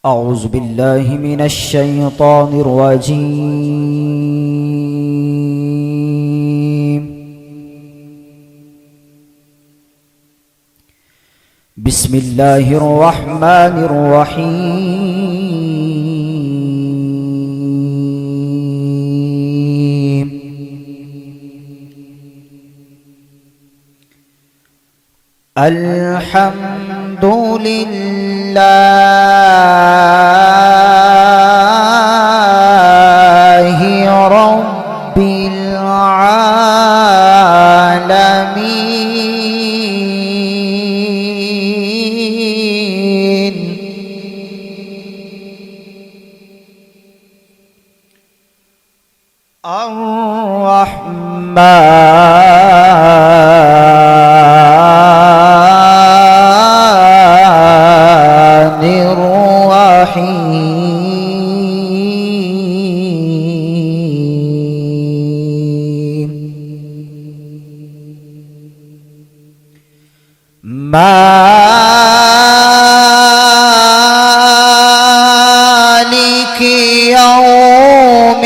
أعوذ بالله من الشيطان الرجيم. بسم الله الرحمن الرحيم. الحمد لله رب العالمين. الرحمن الرحيم. مالك يوم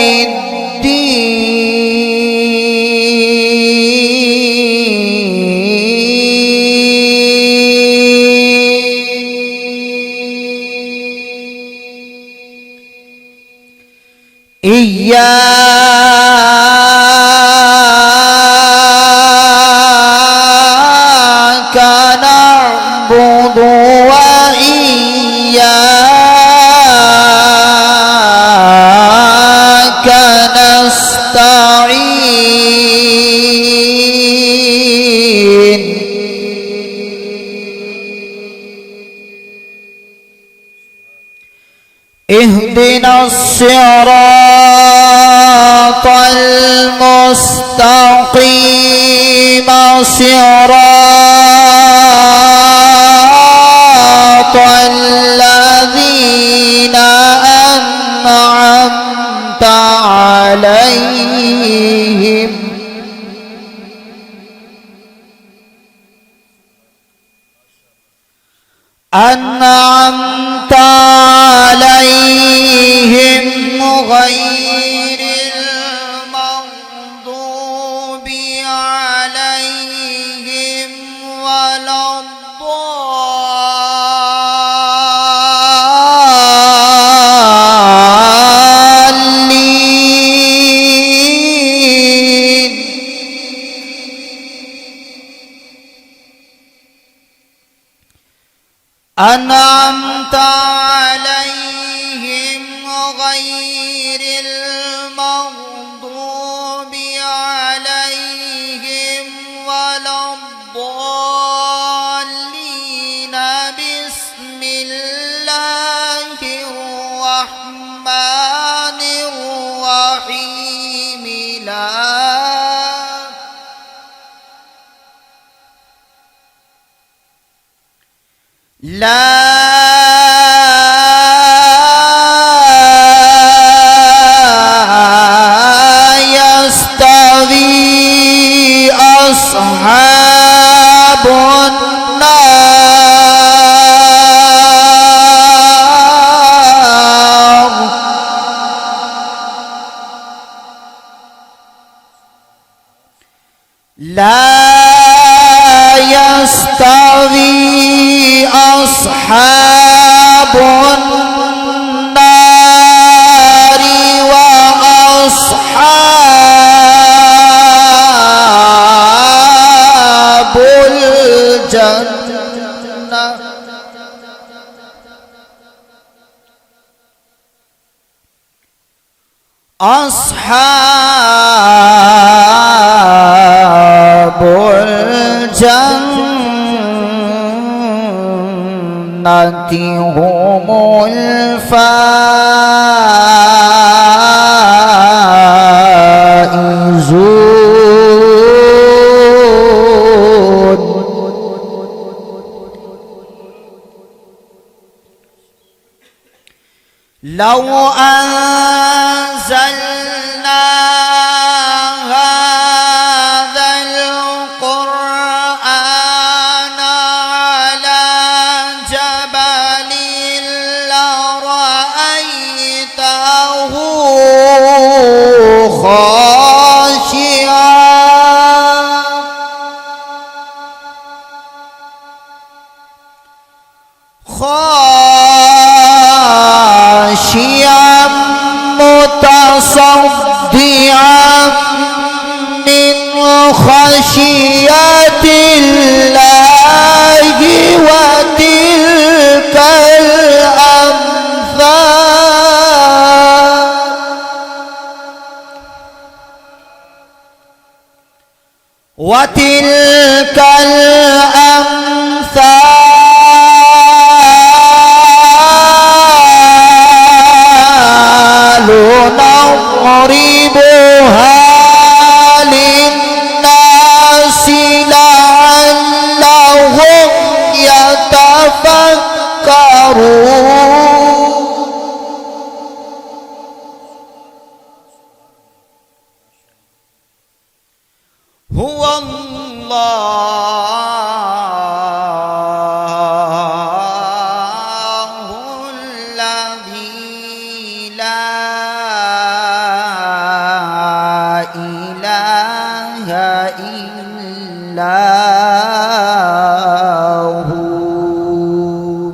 إياك نعبد وإياك نستعين. اهدنا الصراط المستقيم، صراط الذين أنعمت عليهم غير المغضوب عليهم ولا الضالين. أنعمت عليهم غير المغضوب عليهم ولا الضالين. بسم الله الرحمن الرحيم. لا يستوي أصحاب النار أصحاب النار وأصحاب الجنة. أصحاب الجنة هم الفائزون. لو أنزلنا هذا القرآن على جبل لرأيته خاشعا متصدعا من خشية الله وتلك الأمثال وتلك الأمثال نضربها للناس لعلهم يتفكرون هو الله الذي لا إله إلا هو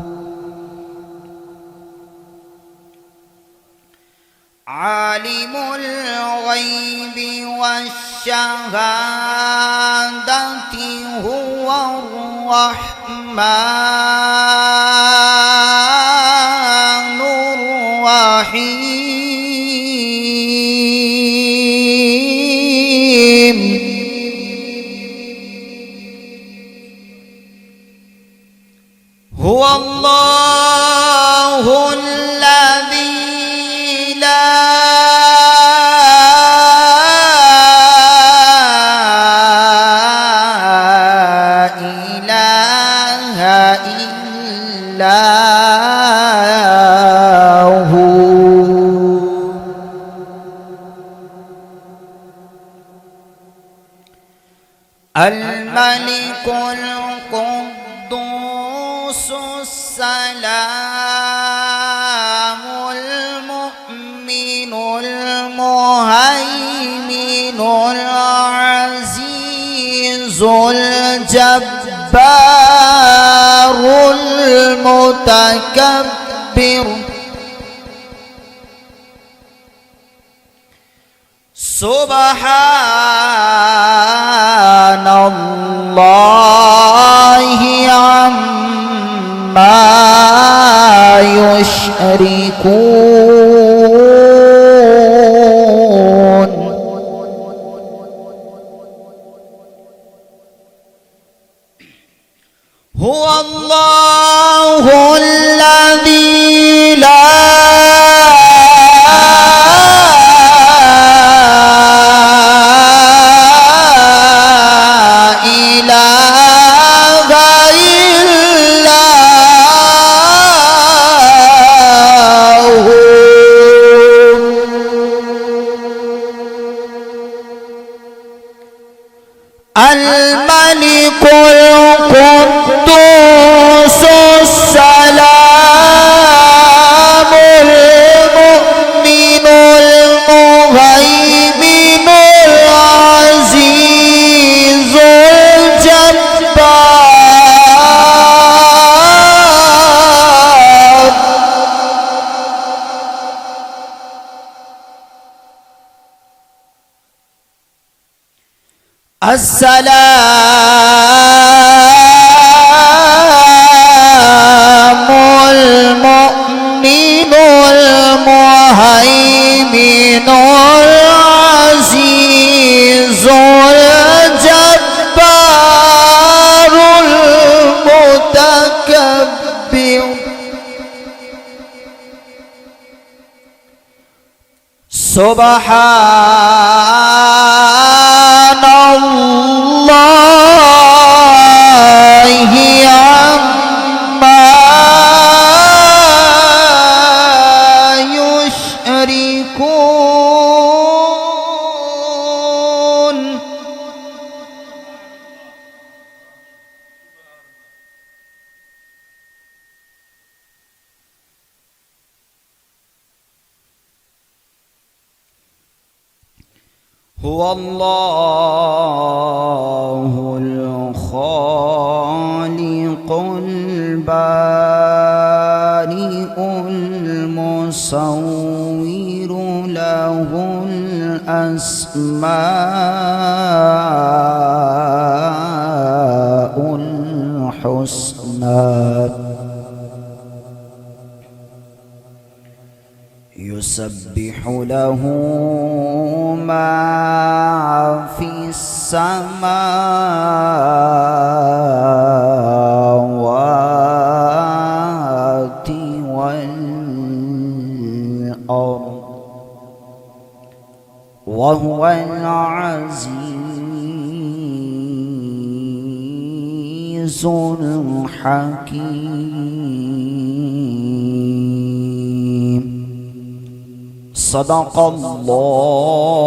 عالم الغيب والشهادة هو الرحمن الرحيم هو الله الذي لا إله إلا هو الملك القدوس السلام المؤمن المهيمن العزيز الجبار المتكبر سبحان الله عما يشركون هو الله الذي لا الملك القدوس السلام المؤمن المهيمن العزيز الجبار السلام المؤمن المهيمن العزيز الجبار المتكبر سبحان الله عما يشركون هو الله الخالق البارئ نسوّر له الأسماء الحسنى يسبح له ما في السماوات والأرض وهو العزيز الحكيم. صدق الله